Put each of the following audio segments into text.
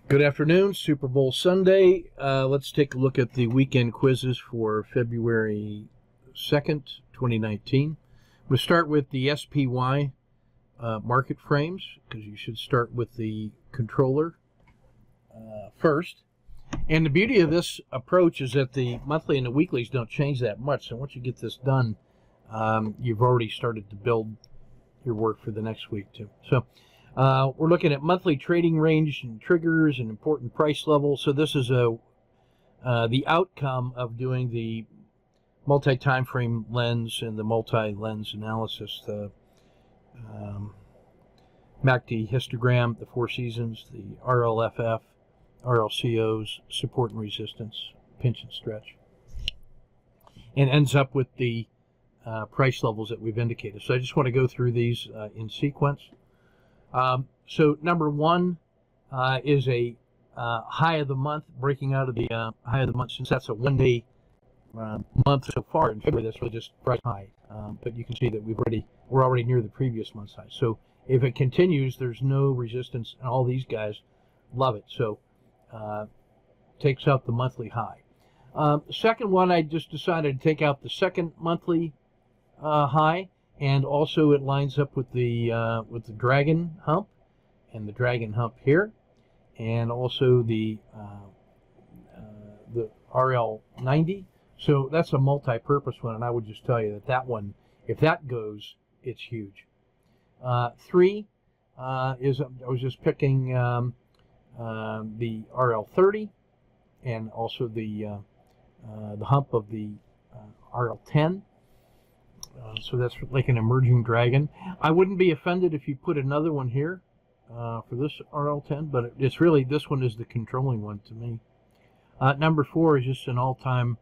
Good afternoon, Super Bowl Sunday. Let's take a look at the weekend quizzes for February 2nd, 2019. We'll start with the SPY market frames, because you should start with the controller first. And the beauty of this approach is that the monthly and the weeklies don't change that much. So once you get this done, you've already started to build your work for the next week too. So we're looking at monthly trading range and triggers and important price levels. So this is the outcome of doing the multi-time frame lens and the multi-lens analysis. The MACD histogram, the four seasons, the RLFF, RLCOs, support and resistance, pinch and stretch, and ends up with the price levels that we've indicated. So I just want to go through these in sequence. So number one is a high of the month, breaking out of the high of the month, since that's a one-day month so far in February. That's really just price high, but you can see that we're already near the previous month's high. So if it continues, there's no resistance, and all these guys love it. So takes out the monthly high. Second one, I just decided to take out the second monthly high. And also it lines up with the dragon hump and the dragon hump here, and also the RL90. So that's a multi-purpose one, and I would just tell you that one, if that goes, it's huge. Three is, I was just picking the RL30 and also the hump of the RL10. So that's like an emerging dragon. I wouldn't be offended if you put another one here for this RL10, but it's really, this one is the controlling one to me. Number four is just an all-time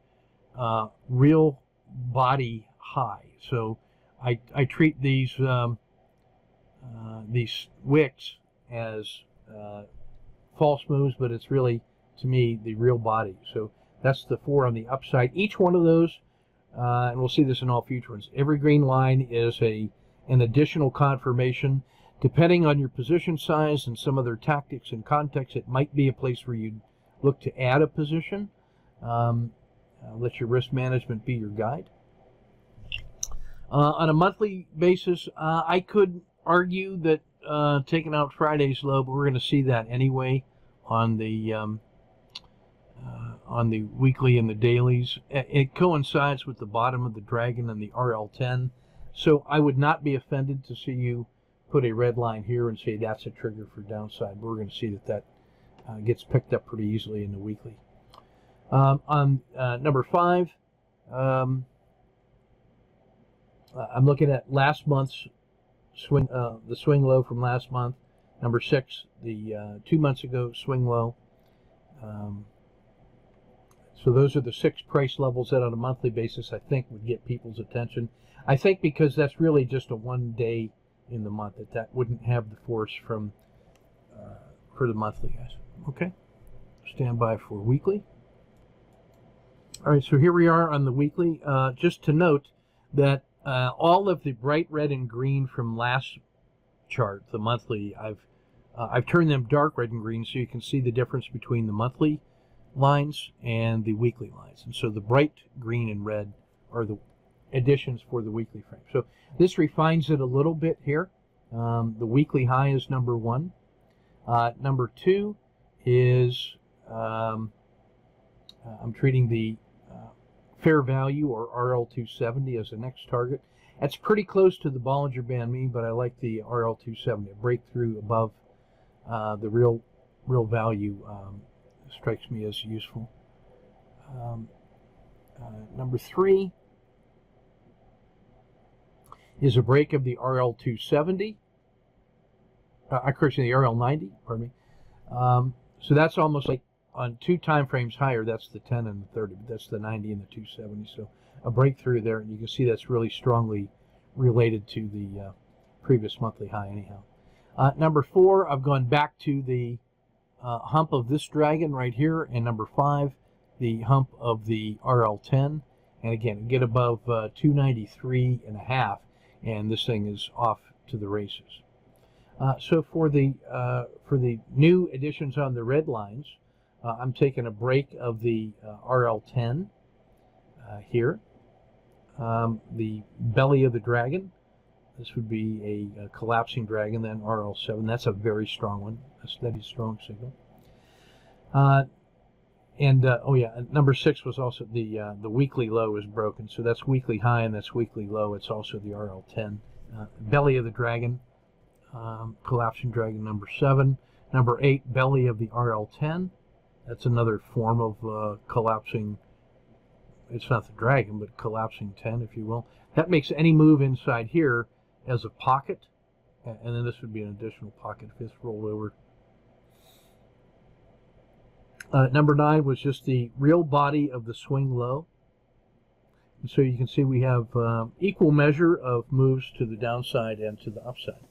real body high. So I treat these wicks as false moves, but it's really, to me, the real body. So that's the four on the upside. Each one of those, and we'll see this in all future ones, every green line is an additional confirmation. Depending on your position size and some other tactics and context, it might be a place where you'd look to add a position. Let your risk management be your guide. On a monthly basis, I could argue that taking out Friday's low, but we're going to see that anyway on the weekly and the dailies. It coincides with the bottom of the dragon and the RL10. So I would not be offended to see you put a red line here and say that's a trigger for downside. We're going to see that gets picked up pretty easily in the weekly. On number five, I'm looking at last month's swing, the swing low from last month. Number six, the 2 months ago swing low. So those are the 6 price levels that on a monthly basis I think would get people's attention. I think because that's really just a one day in the month, that wouldn't have the force from for the monthly guys. Okay, stand by for weekly. All right, so here we are on the weekly. Just to note that all of the bright red and green from last chart, the monthly, I've turned them dark red and green so you can see the difference between the monthly lines and the weekly lines. And so the bright green and red are the additions for the weekly frame. So this refines it a little bit here. The weekly high is number one. Number two is I'm treating the fair value, or RL270, as the next target. That's pretty close to the Bollinger Band mean, but I like the RL270. A breakthrough above the real value strikes me as useful. Number three is a break of the RL270. Correction, the RL90, pardon me. So that's almost like on 2 time frames higher, that's the 10 and the 30, but that's the 90 and the 270. So a breakthrough there, and you can see that's really strongly related to the previous monthly high anyhow. Number four, I've gone back to the hump of this dragon right here, and number five, the hump of the RL10. And again, get above 293.5, and this thing is off to the races. So for the new additions on the red lines, I'm taking a break of the RL10 here. The belly of the dragon, this would be a collapsing dragon, then RL7. That's a very strong one, a steady, strong signal. Oh yeah, number 6 was also the weekly low is broken, so that's weekly high and that's weekly low. It's also the RL10. Belly of the dragon, collapsing dragon number 7. Number 8, belly of the RL10. That's another form of collapsing. It's not the dragon, but collapsing 10, if you will. That makes any move inside here as a pocket, and then this would be an additional pocket if it's rolled over. Number 9 was just the real body of the swing low. And so you can see we have equal measure of moves to the downside and to the upside.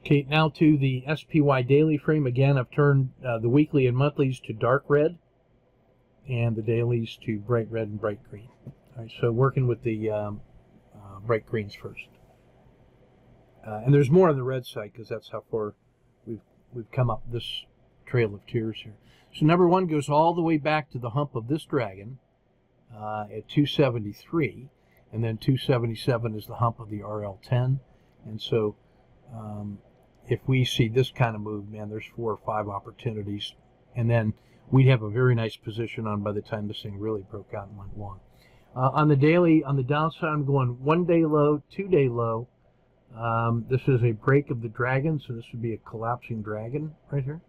Okay, now to the SPY daily frame. Again, I've turned the weekly and monthlies to dark red and the dailies to bright red and bright green. All right, so working with the bright greens first. And there's more on the red side because that's how far we've come up this trail of tears here. So number 1 goes all the way back to the hump of this dragon at 273, and then 277 is the hump of the RL10. And so if we see this kind of move, man, there's 4 or 5 opportunities, and then we'd have a very nice position on by the time this thing really broke out and went long. On the daily, on the downside, I'm going 1-day low, 2-day low. This is a break of the dragon, so this would be a collapsing dragon right here.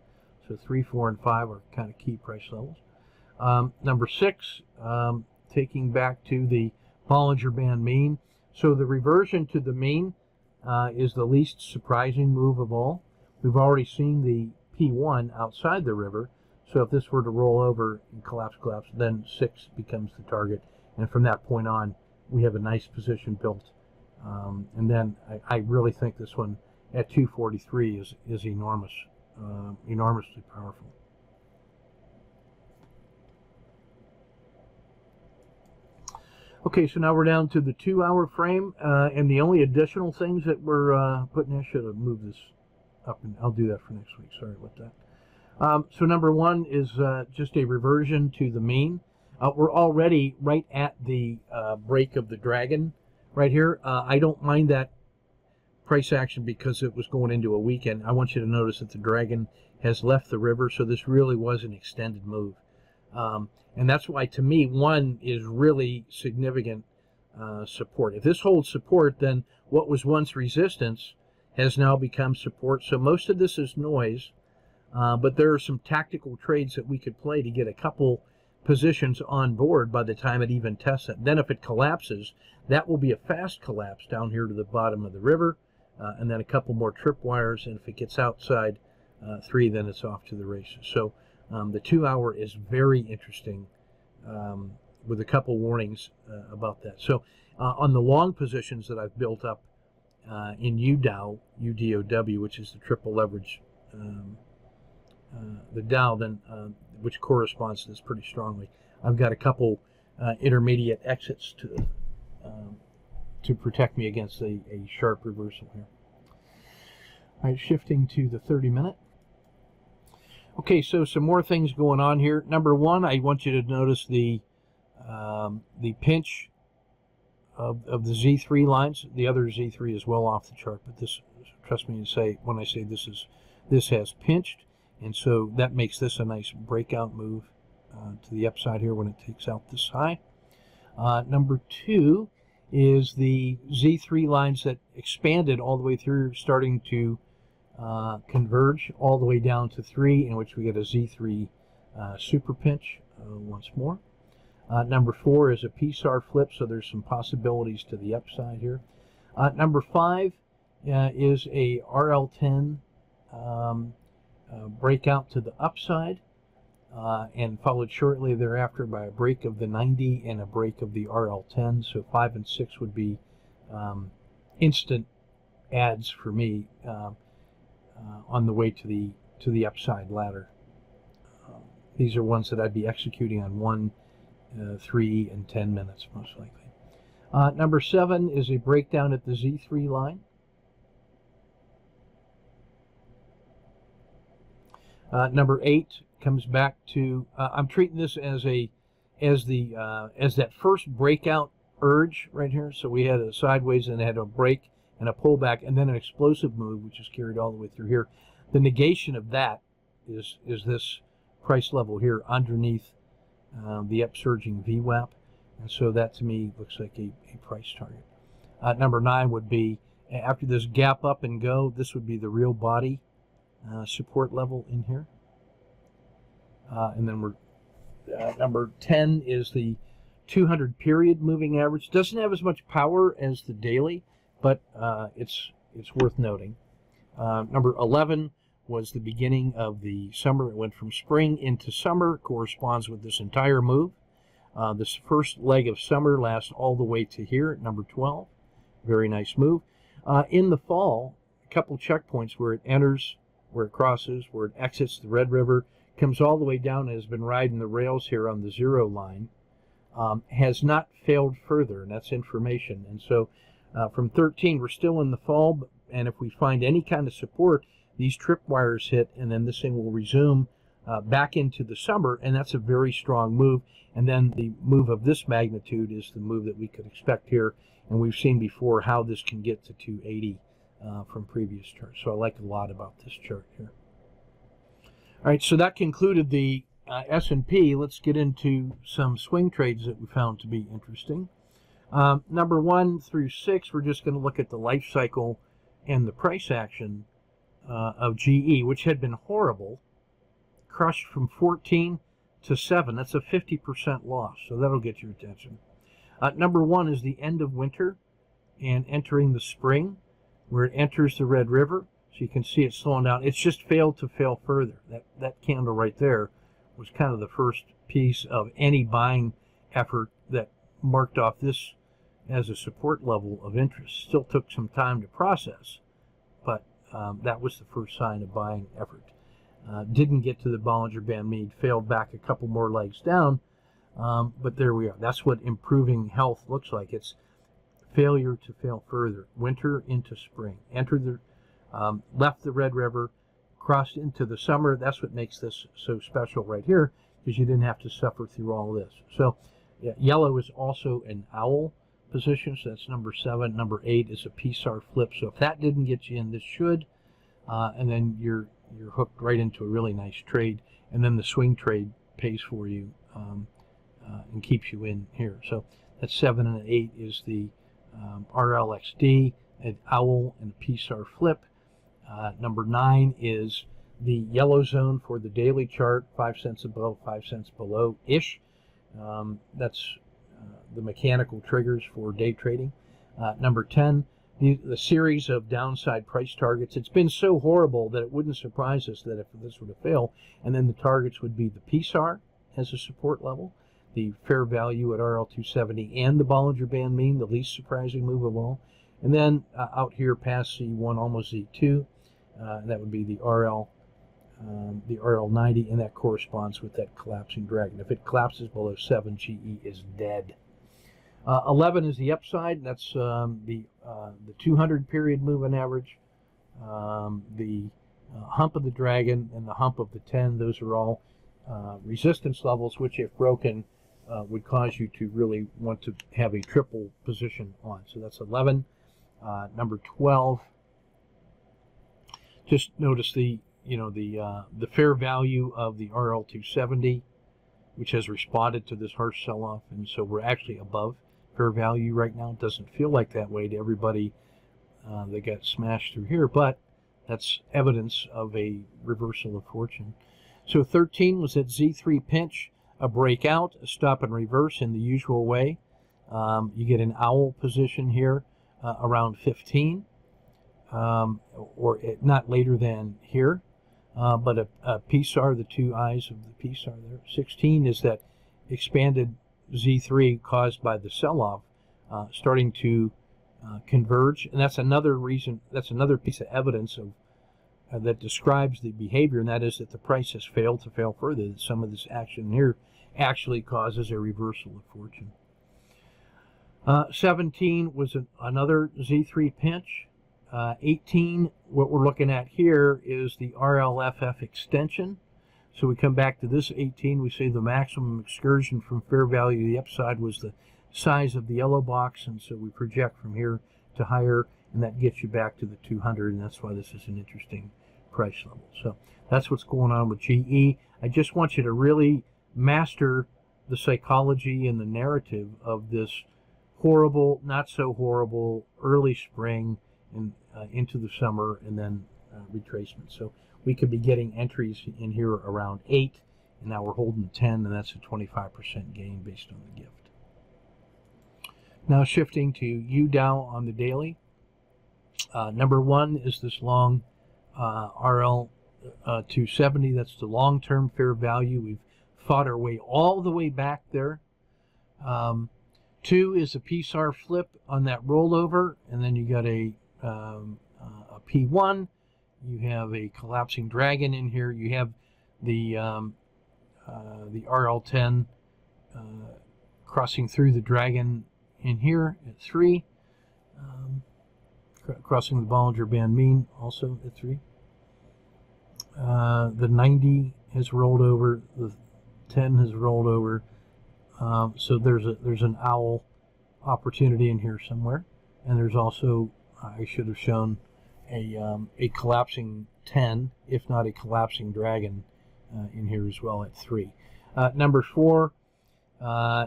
So 3, 4, and 5 are kind of key price levels. Number 6, taking back to the Bollinger Band mean. So the reversion to the mean is the least surprising move of all. We've already seen the P1 outside the river, so if this were to roll over and collapse, then 6 becomes the target. And from that point on, we have a nice position built. And then I really think this one at 243 is enormous, enormously powerful. Okay, so now we're down to the 2-hour frame, and the only additional things that we're putting in, I should have moved this up, and I'll do that for next week. Sorry about that. So number 1 is just a reversion to the mean. We're already right at the break of the dragon right here. I don't mind that price action because it was going into a weekend. I want you to notice that the dragon has left the river, so this really was an extended move. And that's why, to me, 1 is really significant support. If this holds support, then what was once resistance has now become support. So most of this is noise, but there are some tactical trades that we could play to get a couple positions on board by the time it even tests it. Then if it collapses, that will be a fast collapse down here to the bottom of the river, and then a couple more tripwires, and if it gets outside 3, then it's off to the races. So the 2-hour is very interesting, with a couple warnings about that. So on the long positions that I've built up in UDOW, which is the triple leverage, the Dow, then which corresponds to this pretty strongly, I've got a couple intermediate exits to protect me against a sharp reversal here. All right, shifting to the 30-minute. Okay, so some more things going on here. Number 1, I want you to notice the pinch of the Z3 lines. The other Z3 is well off the chart, but this, trust me to say, when I say this has pinched, and so that makes this a nice breakout move to the upside here when it takes out this high. Number 2 is the Z3 lines that expanded all the way through, starting to converge all the way down to 3, in which we get a Z3 super pinch once more. Number 4 is a PSAR flip, so there's some possibilities to the upside here. Number 5 is a RL10 breakout to the upside, and followed shortly thereafter by a break of the 90 and a break of the RL10. So 5 and 6 would be instant adds for me on the way to the upside ladder. These are ones that I'd be executing on 1, 3, and 10 minutes most likely. Number 7 is a breakdown at the Z3 line. Number 8 comes back to, I'm treating this as that first breakout urge right here. So we had a sideways and had a break and a pullback and then an explosive move, which is carried all the way through here. The negation of that is this price level here underneath the upsurging VWAP. And so that to me looks like a price target. Number 9 would be, after this gap up and go, this would be the real body support level in here. And then number 10 is the 200 period moving average. Doesn't have as much power as the daily, but it's worth noting. Number 11 was the beginning of the summer. It went from spring into summer, corresponds with this entire move. This first leg of summer lasts all the way to here at number 12. Very nice move. In the fall, a couple checkpoints where it enters, where it crosses, where it exits the Red River, comes all the way down and has been riding the rails here on the 0 line, has not failed further, and that's information. And so from 13, we're still in the fall, and if we find any kind of support, these tripwires hit, and then this thing will resume back into the summer, and that's a very strong move. And then the move of this magnitude is the move that we could expect here, and we've seen before how this can get to 280 from previous charts. So I like a lot about this chart here. All right, so that concluded the S&P. Let's get into some swing trades that we found to be interesting. Number 1 through 6, we're just going to look at the life cycle and the price action of GE, which had been horrible, crushed from 14 to 7. That's a 50% loss, so that'll get your attention. Number 1 is the end of winter and entering the spring, where it enters the Red River. So you can see it slowing down. It's just failed to fail further. That candle right there was kind of the first piece of any buying effort that marked off this as a support level of interest. Still took some time to process, but that was the first sign of buying effort. Didn't get to the Bollinger Band mean, failed back a couple more legs down, but there we are. That's what improving health looks like. It's failure to fail further. Winter into spring. Left the Red River, crossed into the summer. That's what makes this so special right here, because you didn't have to suffer through all this. So yeah, yellow is also an owl position, so that's number 7. Number 8 is a PSAR flip. So if that didn't get you in, this should, and then you're hooked right into a really nice trade, and then the swing trade pays for you and keeps you in here. So that's 7 and 8 is the RLXD, an owl, and a PSAR flip. Number 9 is the yellow zone for the daily chart, 5 cents above, 5 cents below-ish. That's the mechanical triggers for day trading. Number 10, the series of downside price targets. It's been so horrible that it wouldn't surprise us that if this were to fail, and then the targets would be the PSAR as a support level, the fair value at RL270, and the Bollinger Band mean, the least surprising move of all. And then out here past Z1, almost Z2, that would be the RL90, and that corresponds with that collapsing dragon. If it collapses below 7, GE is dead. 11 is the upside. That's the 200 period moving average, the hump of the dragon, and the hump of the 10. Those are all resistance levels, which if broken would cause you to really want to have a triple position on. So that's 11. Number 12. Just notice the fair value of the RL270, which has responded to this harsh sell-off, and so we're actually above fair value right now. It doesn't feel like that way to everybody that got smashed through here, but that's evidence of a reversal of fortune. So 13 was that Z3 pinch, a breakout, a stop and reverse in the usual way. You get an owl position here around 15, or not later than here, but a PSAR, the two eyes of the PSAR there. 16 is that expanded Z3 caused by the sell-off starting to converge, and that's another reason, that's another piece of evidence of that describes the behavior, and that is that the price has failed to fail further, that some of this action here actually causes a reversal of fortune. 17 was another Z3 pinch, 18, what we're looking at here is the RLFF extension. So we come back to this 18, we say the maximum excursion from fair value to the upside was the size of the yellow box, and so we project from here to higher, and that gets you back to the 200, and that's why this is an interesting price level. So that's what's going on with GE. I just want you to really master the psychology and the narrative of this horrible, not so horrible, early spring and into the summer, and then retracement. So we could be getting entries in here around 8, and now we're holding 10, and that's a 25% gain based on the gift. Now shifting to UDOW on the daily. Number 1 is this long RL 270. That's the long-term fair value. We've fought our way all the way back there. 2 is a PSAR flip on that rollover, and then you got a P1. You have a collapsing dragon in here. You have the RL10 crossing through the dragon in here at 3. Crossing the Bollinger Band mean also at 3. The 90 has rolled over. The 10 has rolled over. So there's an owl opportunity in here somewhere, and there's also, I should have shown, a collapsing 10, if not a collapsing dragon, in here as well at 3. Number 4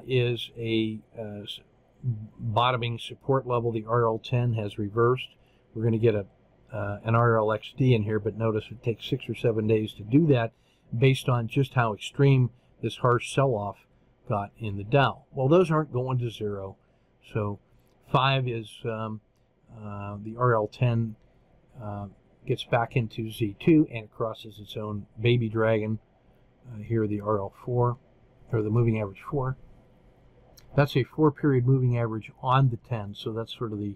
is a bottoming support level. The RL10 has reversed. We're going to get an RLXD in here, but notice it takes 6 or 7 days to do that based on just how extreme this harsh sell-off got in the Dow. Well, those aren't going to 0. So 5 is the RL10 gets back into Z2 and crosses its own baby dragon. Here the RL4, or the moving average 4. That's a 4-period moving average on the 10, so that's sort of the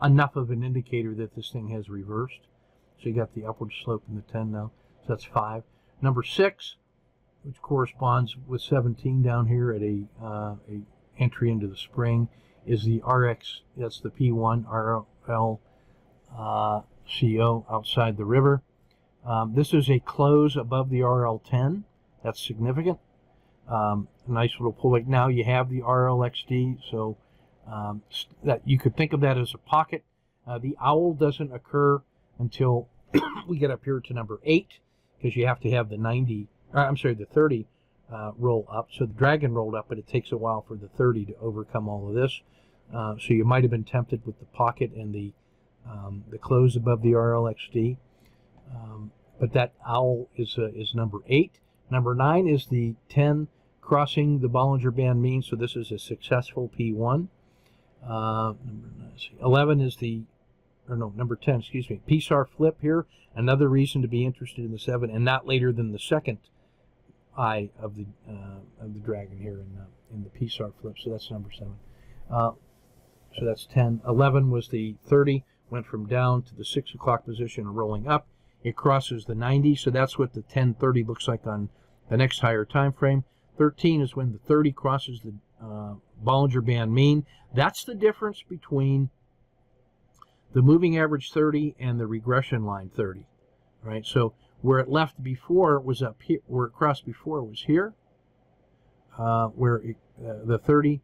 enough of an indicator that this thing has reversed. So you got the upward slope in the 10 now. So that's 5. Number 6, which corresponds with 17 down here at a entry into the spring, is the RX. That's the P1 RL CO outside the river. This is a close above the RL10. That's significant. A nice little pullback. Now you have the RLXD, so that you could think of that as a pocket. The owl doesn't occur until we get up here to number 8, because you have to have the 30 roll up. So the dragon rolled up, but it takes a while for the 30 to overcome all of this. So you might have been tempted with the pocket and the close above the RLXD. But that owl is number 8. Number 9 is the 10 crossing the Bollinger Band mean, so this is a successful P1. Number 10, excuse me, PSAR flip here. Another reason to be interested in the 7, and not later than the second eye of the dragon here in the PSAR flip. So that's number 7. So that's 10. 11 was the 30, went from down to the 6 o'clock position and rolling up. It crosses the 90, so that's what the 1030 looks like on the next higher time frame. 13 is when the 30 crosses the Bollinger Band mean. That's the difference between the moving average 30 and the regression line 30. Right? So where it left before was up here, where it crossed before was here, where the 30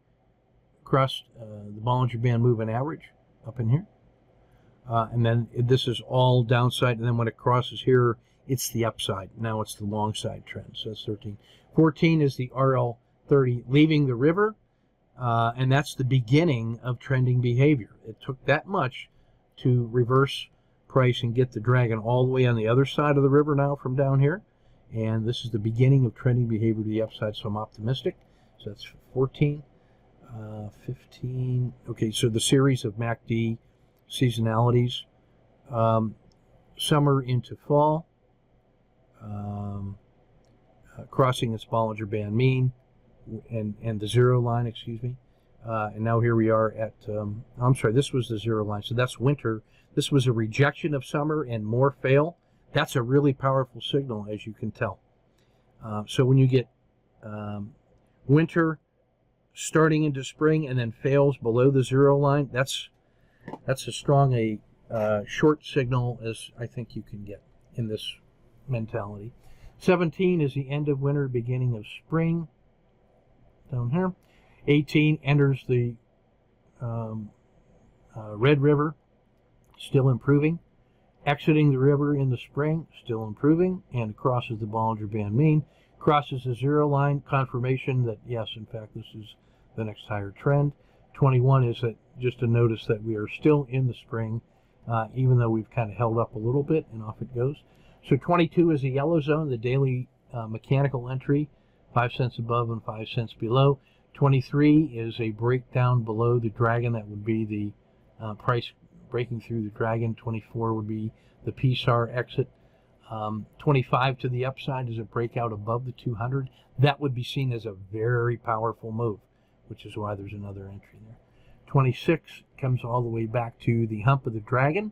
crossed the Bollinger Band moving average up in here. And then this is all downside, and then when it crosses here, it's the upside. Now it's the long side trend. So that's 13. 14 is the RL30 leaving the river, and that's the beginning of trending behavior. It took that much to reverse price and get the dragon all the way on the other side of the river now from down here, and this is the beginning of trending behavior to the upside, so I'm optimistic. So that's 14. 15. Okay, so the series of MACD seasonalities, summer into fall, crossing its Bollinger Band mean, and the 0 line, excuse me. And now here we are at, I'm sorry, this was the 0 line, so that's winter. This was a rejection of summer and more fail. That's a really powerful signal, as you can tell. So when you get winter starting into spring and then fails below the 0 line, that's as strong a short signal as I think you can get in this mentality. 17 is the end of winter, beginning of spring. Down here. 18 enters the Red River, still improving. Exiting the river in the spring, still improving, and crosses the Bollinger Band mean. Crosses the zero line, confirmation that yes, in fact, this is the next higher trend. 21 is that just a notice that we are still in the spring, even though we've kind of held up a little bit, and off it goes. So 22 is the yellow zone, the daily mechanical entry, 5 cents above and 5 cents below. 23 is a breakdown below the dragon. That would be the price breaking through the dragon. 24 would be the PSAR exit. 25 to the upside is a breakout above the 200. That would be seen as a very powerful move, which is why there's another entry there. 26 comes all the way back to the hump of the dragon.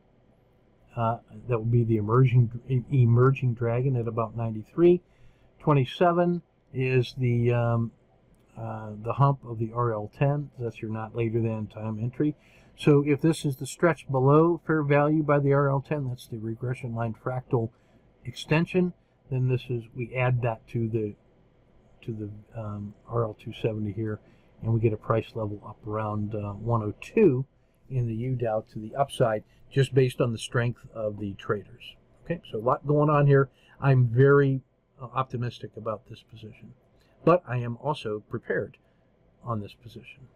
That would be the emerging dragon at about 93. 27 is the hump of the RL10. That's your not later than time entry. So if this is the stretch below fair value by the RL10, that's the regression line fractal extension, then this is, we add that to the RL270 here, and we get a price level up around 102 in the UDOW to the upside, just based on the strength of the traders. Okay, so a lot going on here. I'm very optimistic about this position, but I am also prepared on this position.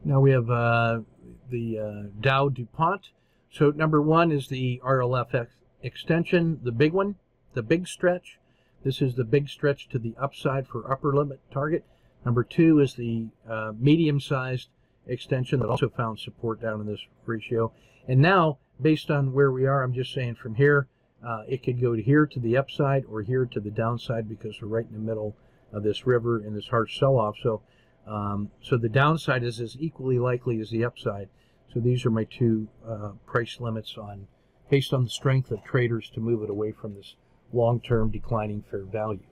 Now we have the Dow DuPont. So number one is the RLF extension, the big one, the big stretch. This is the big stretch to the upside for upper limit target. Number two is the medium-sized extension that also found support down in this ratio. And now, based on where we are, I'm just saying from here, it could go to here to the upside or here to the downside, because we're right in the middle of this river in this harsh sell-off. So the downside is as equally likely as the upside. So these are my two price limits based on the strength of traders to move it away from this long-term declining fair value.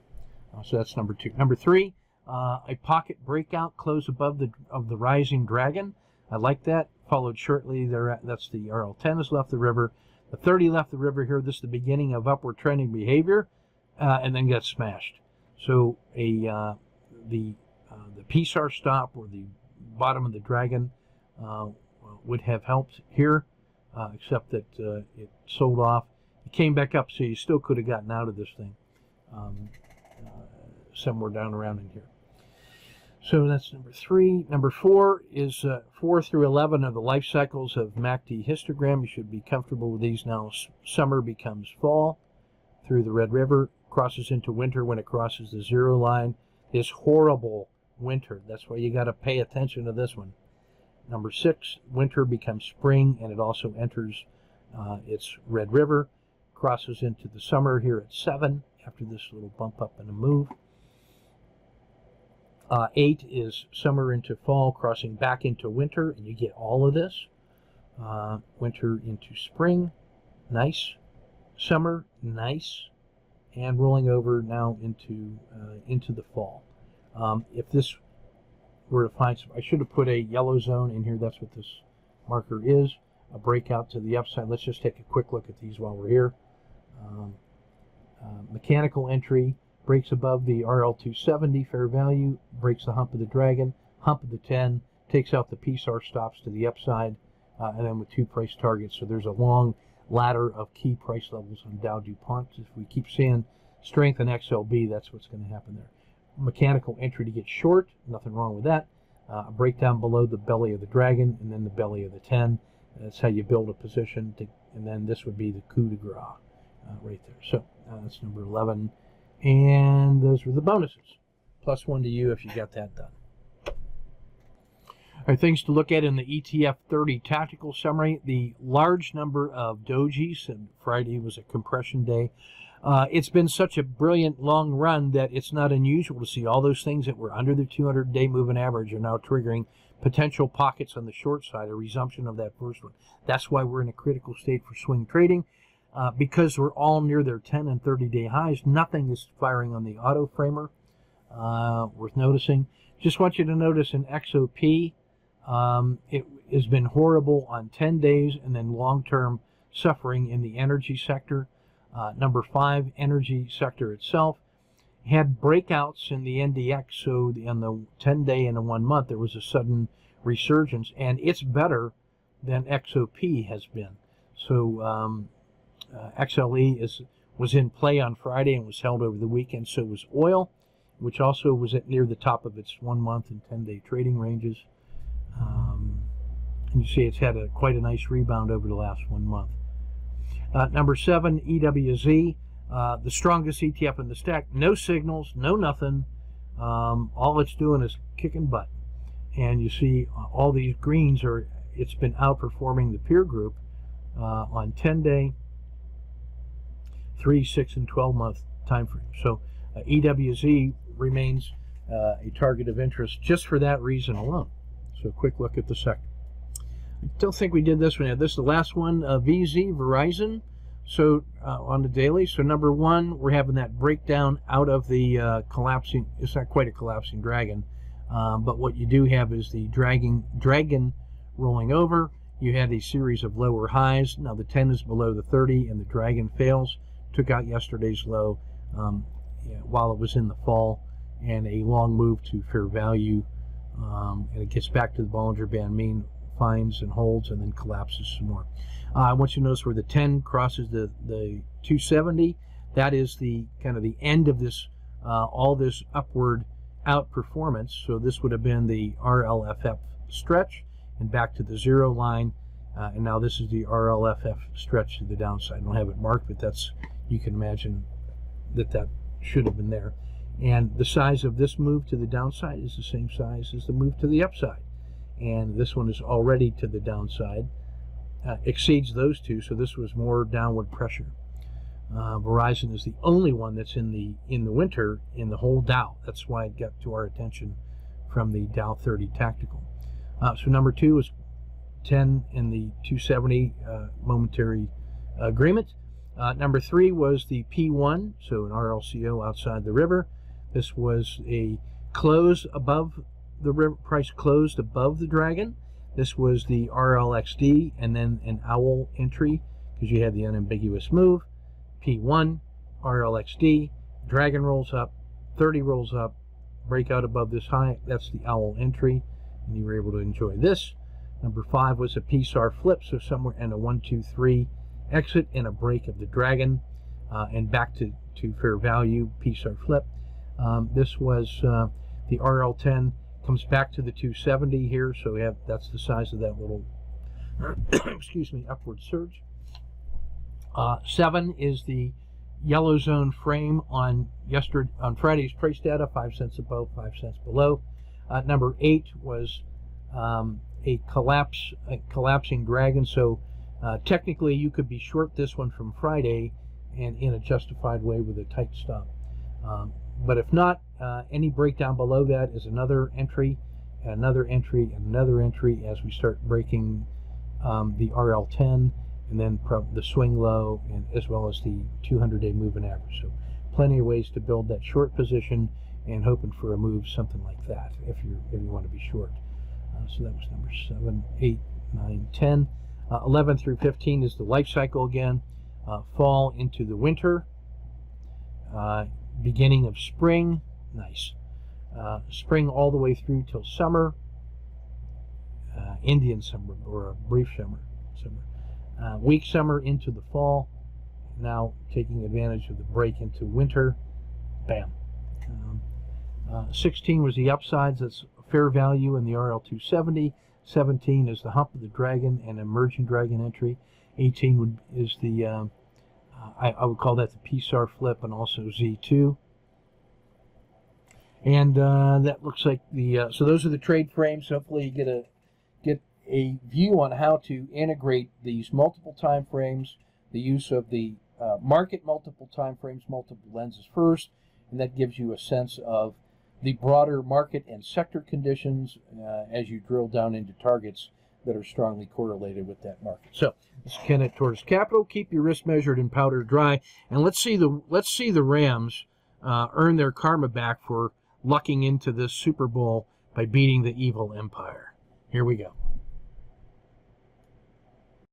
So that's number two. Number three, a pocket breakout close above the rising dragon. I like that. Followed shortly there. That's the RL10 has left the river. The 30 left the river here. This is the beginning of upward trending behavior, and then got smashed. So the PSAR stop or the bottom of the dragon would have helped here, except that it sold off. It came back up, so you still could have gotten out of this thing somewhere down around in here. So that's number three. Number four is 4 through 11 of the life cycles of MACD histogram. You should be comfortable with these now. Summer becomes fall through the Red River, crosses into winter when it crosses the zero line. This horrible winter. That's why you got to pay attention to this one. Number 6, winter becomes spring, and it also enters its Red River, crosses into the summer here at 7 after this little bump up and a move. 8 is summer into fall, crossing back into winter, and you get all of this. Winter into spring, nice. Summer, nice. And rolling over now into the fall. If this were to find some, I should have put a yellow zone in here. That's what this marker is. A breakout to the upside. Let's just take a quick look at these while we're here. Mechanical entry breaks above the RL270 fair value, breaks the hump of the dragon, hump of the 10, takes out the PSAR stops to the upside, and then with 2 price targets. So there's a long ladder of key price levels on Dow DuPont. If we keep seeing strength in XLB, that's what's going to happen there. Mechanical entry to get short, nothing wrong with that. A breakdown below the belly of the dragon and then the belly of the 10. That's how you build a position, and then this would be the coup de grace right there. So that's number 11. And those were the bonuses. +1 to you if you got that done. All right, things to look at in the ETF 30 tactical summary. The large number of dojis, and Friday was a compression day. It's been such a brilliant long run that it's not unusual to see all those things that were under the 200-day moving average are now triggering potential pockets on the short side, a resumption of that first one. That's why we're in a critical state for swing trading. Because we're all near their 10 and 30-day highs, nothing is firing on the auto framer. Worth noticing. Just want you to notice in XOP, has been horrible on 10 days, and then long-term suffering in the energy sector. Number 5, energy sector itself had breakouts in the NDX, so on the 10-day and the 1 month there was a sudden resurgence, and it's better than XOP has been. So XLE was in play on Friday and was held over the weekend. So was oil, which also was at near the top of its 1 month and 10-day trading ranges. And you see it's had quite a nice rebound over the last 1 month. Number 7, EWZ, the strongest ETF in the stack. No signals, no nothing. All it's doing is kicking butt. And you see all these greens it's been outperforming the peer group on 10-day, 3, 6, and 12-month time frame. So EWZ remains a target of interest just for that reason alone. So a quick look at the sector. I don't think we did this one. This is the last one, VZ, Verizon. So on the daily, so number 1, we're having that breakdown out of the collapsing, it's not quite a collapsing dragon, but what you do have is the dragon rolling over. You had a series of lower highs. Now the 10 is below the 30 and the dragon fails. Took out yesterday's low while it was in the fall, and a long move to fair value, and it gets back to the Bollinger Band mean, finds and holds, and then collapses some more. I want you to notice where the 10 crosses the 270. That is the kind of the end of this all this upward outperformance. So this would have been the RLFF stretch and back to the 0 line, and now this is the RLFF stretch to the downside. I don't have it marked, but that's, you can imagine that should have been there. And the size of this move to the downside is the same size as the move to the upside, and this one is already to the downside, exceeds those two, so this was more downward pressure. Verizon is the only one that's in the winter in the whole Dow. That's why it got to our attention from the Dow 30 tactical. So number 2 is 10 in the 270 momentary agreement. Number 3 was the P1, so an RLCO outside the river. This was a close above the river, price closed above the dragon. This was the RLXD, and then an owl entry because you had the unambiguous move. P1, RLXD, dragon rolls up, 30 rolls up, breakout above this high. That's the owl entry, and you were able to enjoy this. Number 5 was a PSAR flip, so somewhere in a 1, 2, 3 exit and a break of the dragon, and back to fair value, PSAR flip. This was the RL10 comes back to the 270 here, so we have, that's the size of that little excuse me, upward surge. 7 is the yellow zone frame on Friday's price data, 5 cents above, 5 cents below. Number 8 was a collapsing dragon. So technically you could be short this one from Friday and in a justified way with a tight stop. But if not, any breakdown below that is another entry, another entry, and another entry as we start breaking the RL10, and then the swing low, and as well as the 200-day moving average. So plenty of ways to build that short position and hoping for a move something like that if you want to be short. So that was number 7, 8, 9, 10. 11 through 15 is the life cycle again. Fall into the winter. Beginning of spring. Nice. Spring all the way through till summer. Indian summer, or a brief summer. Weak summer into the fall. Now taking advantage of the break into winter. Bam. 16 was the upsides. That's fair value in the RL270. 17 is the hump of the dragon and emerging dragon entry. 18 is the I would call that the PSAR flip, and also Z2. And that looks like the so those are the trade frames. Hopefully you get a view on how to integrate these multiple time frames, the use of the market multiple time frames, multiple lenses first, and that gives you a sense of the broader market and sector conditions as you drill down into targets that are strongly correlated with that market. So this is Ken at Tortoise Capital. Keep your risk measured and powder dry, and let's see the Rams earn their karma back for lucking into this Super Bowl by beating the evil empire. Here we go.